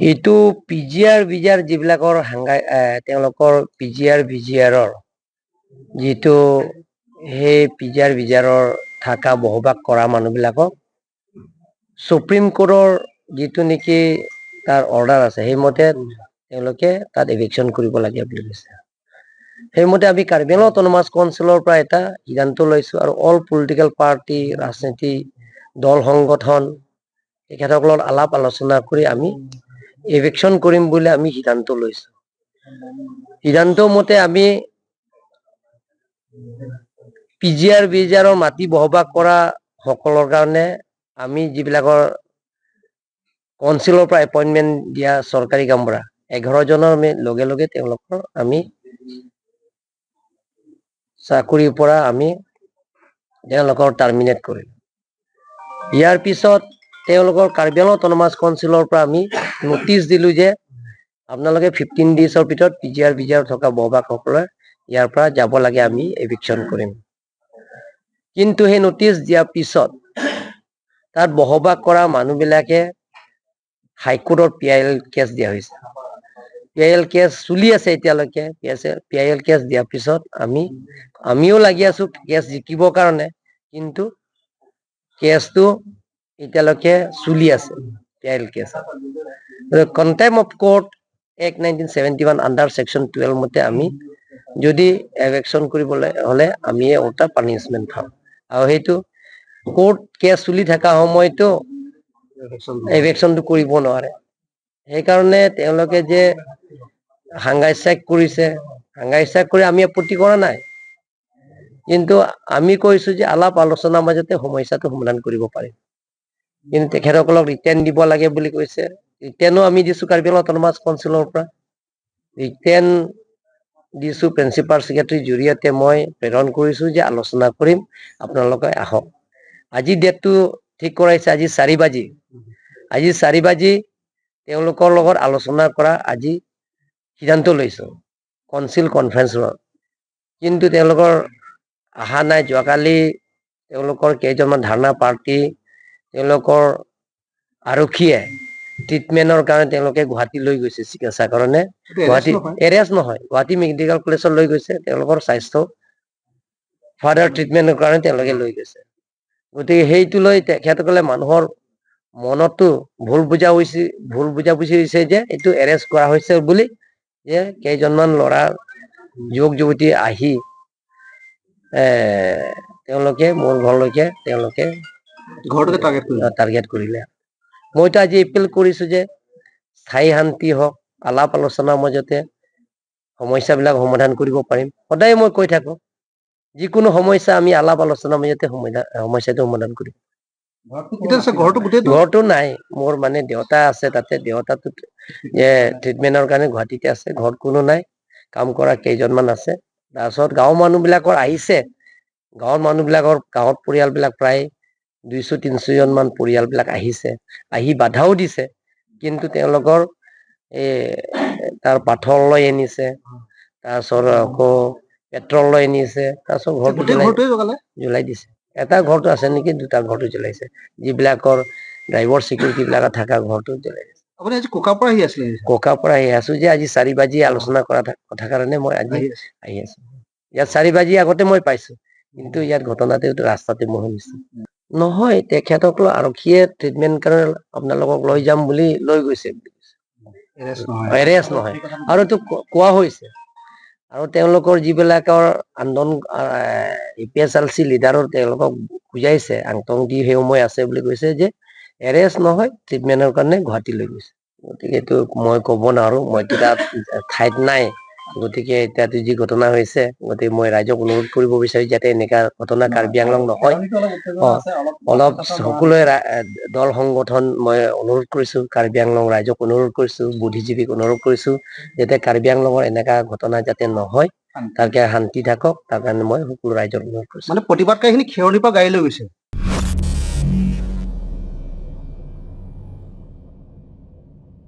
এইটো PGR BGR যিবিলাকৰ তেওঁলোকৰ পিজিআৰ বিজিআৰৰ যিটো সেই পিজিআৰ বিজিআৰৰ থকা বসবাস কৰা মানুহবিলাকক সুপ্ৰিম কোৰ্টৰ যিটো নেকি তাৰ অৰ্ডাৰ আছে সেইমতে তেওঁলোকে তাত এভিকশ্যন কৰিব লাগে বুলি কৈছে। সেইমতে আমি কাৰ্বি আংলং অট'নমাছ কাউন্সিলৰ পৰা এটা সিদ্ধান্ত লৈছো আৰু অল পলিটিকেল পাৰ্টি ৰাজনীতি দল সংগঠন তেখেতসকলৰ আলাপ আলোচনা কৰি আমি এভিকশ্যন কৰিম বুলি আমি সিদ্ধান্ত লৈছো। সিদ্ধান্ত মতে আমি পিজিআৰ বিজিআৰৰ মাটি বসবাস কৰা সকলৰ কাৰণে আমি যিবিলাকৰ কাউন্সিলৰ পৰা এপইণ্টমেণ্ট দিয়া চৰকাৰী কামৰা 11 জনৰ আমি লগে লগে তেওঁলোকৰ আমি চাকৰিৰ পৰা আমি তেওঁলোকৰ টাৰ্মিনেট কৰিম। ইয়াৰ পিছত তেওঁলোকৰ কাৰ্বি আংলং অট'নমাছ কাউন্সিলৰ পৰা আমি নটিচ দিলো যে আপোনালোকে 15 ডেজৰ ভিতৰত পিজিআৰ বিজিআৰ থকা বসবাসকলে ইয়াৰ পৰা যাব লাগে, আমি এভিকশ্যন কৰিম। কিন্তু সেই নটিচ দিয়াৰ পিছত তাত বসবাস কৰা মানুহবিলাকে হাইকোৰ্টৰ PIL কেছ দিয়া হৈছে। PIL কেছ চলি আছে এতিয়ালৈকে। PIL কেছ দিয়াৰ পিছত আমিও লাগি আছো কেছ জিকিবৰ কাৰণে, কিন্তু কেছটো এতিয়ালৈকে চলি আছে। PIL case contempt of court act 1971 under section 12 মতে আমি যদি এভিকশ্যন কৰিবলৈ হলে আমি ওটা পানিচমেন্ট পাম, আৰু সেইটো কোৰ্ট কেছ চলি থকা সময়তো এভিকশ্যনটো কৰিব নোৱাৰে। সেইকাৰণে তেওঁলোকে যে হাংগাই ষ্ট্ৰাইক কৰিছে, হাংগাই ষ্ট্ৰাইক কৰি আমি আপত্তি কৰা নাই, কিন্তু আমি কৈছো যে আলাপ আলোচনাৰ মাজতে সমস্যাটো সমাধান কৰিব পাৰিম। কিন্তু তেখেতসকলক ৰিটাৰ্ণ দিব লাগে বুলি কৈছে। ৰিটাৰ্ণো আমি দিছো কাৰ্বি আংলং অট'নমাছ কাউন্সিলৰ পৰা। ৰিটাৰ্ণ দিছো প্ৰিন্সিপাল ছেক্ৰেটাৰীৰ জৰিয়তে মই প্ৰেৰণ কৰিছো যে আলোচনা কৰিম, আপোনালোকে আহক। আজি ডেটটো ঠিক কৰাইছে, আজি 4 বাজি। আজি 4 বাজি তেওঁলোকৰ লগত আলোচনা কৰা আজি সিদ্ধান্ত লৈছো কাউন্সিল কনফাৰেন্সত, কিন্তু তেওঁলোকৰ অহা নাই। যোৱাকালি তেওঁলোকৰ কেইজনমান ধাৰণা পাৰ্টি তেওঁলোকৰ আৰক্ষীয়ে ট্ৰিটমেন্টৰ কাৰণে তেওঁলোকে গুৱাহাটী লৈ গৈছে চিকিৎসাৰ কাৰণে। গুৱাহাটী এৰেষ্ট নহয়, গুৱাহাটী মেডিকেল কলেজত লৈ গৈছে। তেওঁলোকৰ স্বাস্থ্য ফাৰ্ডাৰ ট্ৰিটমেন্টৰ কাৰণে তেওঁলোকে লৈ গৈছে। গতিকে সেইটো লৈ তেখেতসকলে মানুহৰ মনতো ভুল বুজাবুজি হৈছে যে এইটো এৰেষ্ট কৰা হৈছে বুলি, যে কেইজনমান ল'ৰা যুৱক যুৱতী আহি তেওঁলোকে মোৰ ঘৰলৈকে তেওঁলোকে টাৰ্গেট কৰিলে। মইতো আজি এপিল কৰিছো যে স্থায়ী শান্তি হওক, আলাপ আলোচনাৰ মাজতে সমস্যাবিলাক সমাধান কৰিব পাৰিম। সদায় মই কৈ থাকো যিকোনো সমস্যা আমি আলাপ আলোচনাৰ মাজতে সমস্যাটো সমাধান কৰিম। ঘৰটো নাই, মোৰ মানে দেউতা আছে তাতে। দেউতাটো ট্ৰিটমেন্টৰ কাৰণে গুৱাহাটীতে আছে, ঘৰত কোনো নাই। কাম কৰা কেইজনমান আছে। তাৰপিছত গাঁৱৰ মানুহবিলাকৰ আহিছে, গাঁৱৰ পৰিয়ালবিলাক প্ৰায় 200-300 জন মান পৰিয়ালবিলাক আহিছে, আহি বাধাও দিছে। কিন্তু তেওঁলোকৰ তাৰ পাথৰ লৈ আনিছে, তাৰপিছত আকৌ পেট্ৰল লৈ আনিছে, তাৰপিছত ঘৰটো জ্বলাই দিছে। এটা ঘৰটো আছে নেকি, 2টা ঘৰটো জ্বলাইছে। যিবিলাকৰ ড্ৰাইভাৰ চিকিউৰিটি বিলাক থকা ঘৰটো জ্বলাই দিছে। আপুনি আজি কোকাৰ পৰা আহি আছিলে? কোকাৰ পৰা আহি আছো যে আজি 4 বাজি আলোচনা কৰা কথা কাৰণে মই আজি আহি আছো। ইয়াত 4 বাজি আগতে মই পাইছো, কিন্তু ইয়াত ঘটনাটো ৰাস্তাতে মই শুনিছো। নহয়, তেখেতসকল আৰক্ষীয়ে ট্ৰিটমেন্ট কাৰণে আপোনালোকক লৈ যাম বুলি লৈ গৈছে। এৰেষ্ট নহয়, আৰু এইটো কোৱা হৈছে। আৰু তেওঁলোকৰ যিবিলাকৰ আন্দোলন APSLC লিডাৰৰ তেওঁলোকক বুজাইছে, আংটং দি সেই সময় আছে বুলি কৈছে যে এৰেষ্ট নহয়, ট্ৰিটমেন্টৰ কাৰণে গুৱাহাটী লৈ গৈছে। গতিকে এইটো মই ক'ব নোৱাৰো, মইতো তাত ঠাইত নাই। গতিকে এতিয়াতো যি ঘটনা হৈছে, গতিকে মই ৰাইজক অনুৰোধ কৰিব বিচাৰো যাতে এনেকা ঘটনা কাৰ্বি আংলং নহয়। অলপ সকলোৱে দল সংগঠন মই অনুৰোধ কৰিছো, কাৰ্বি আংলং ৰাইজক অনুৰোধ কৰিছো, বুদ্ধিজীৱীক অনুৰোধ কৰিছো যাতে কাৰ্বি আংলঙৰ এনেকা ঘটনা যাতে নহয়, তাকে শান্তি থাকক, তাৰ কাৰণে মই সকলো ৰাইজক অনুৰোধ কৰিছো। মানে প্ৰতিবাদকাৰীখিনি খেৰণিৰ পৰা গাড়ী লৈ গৈছে?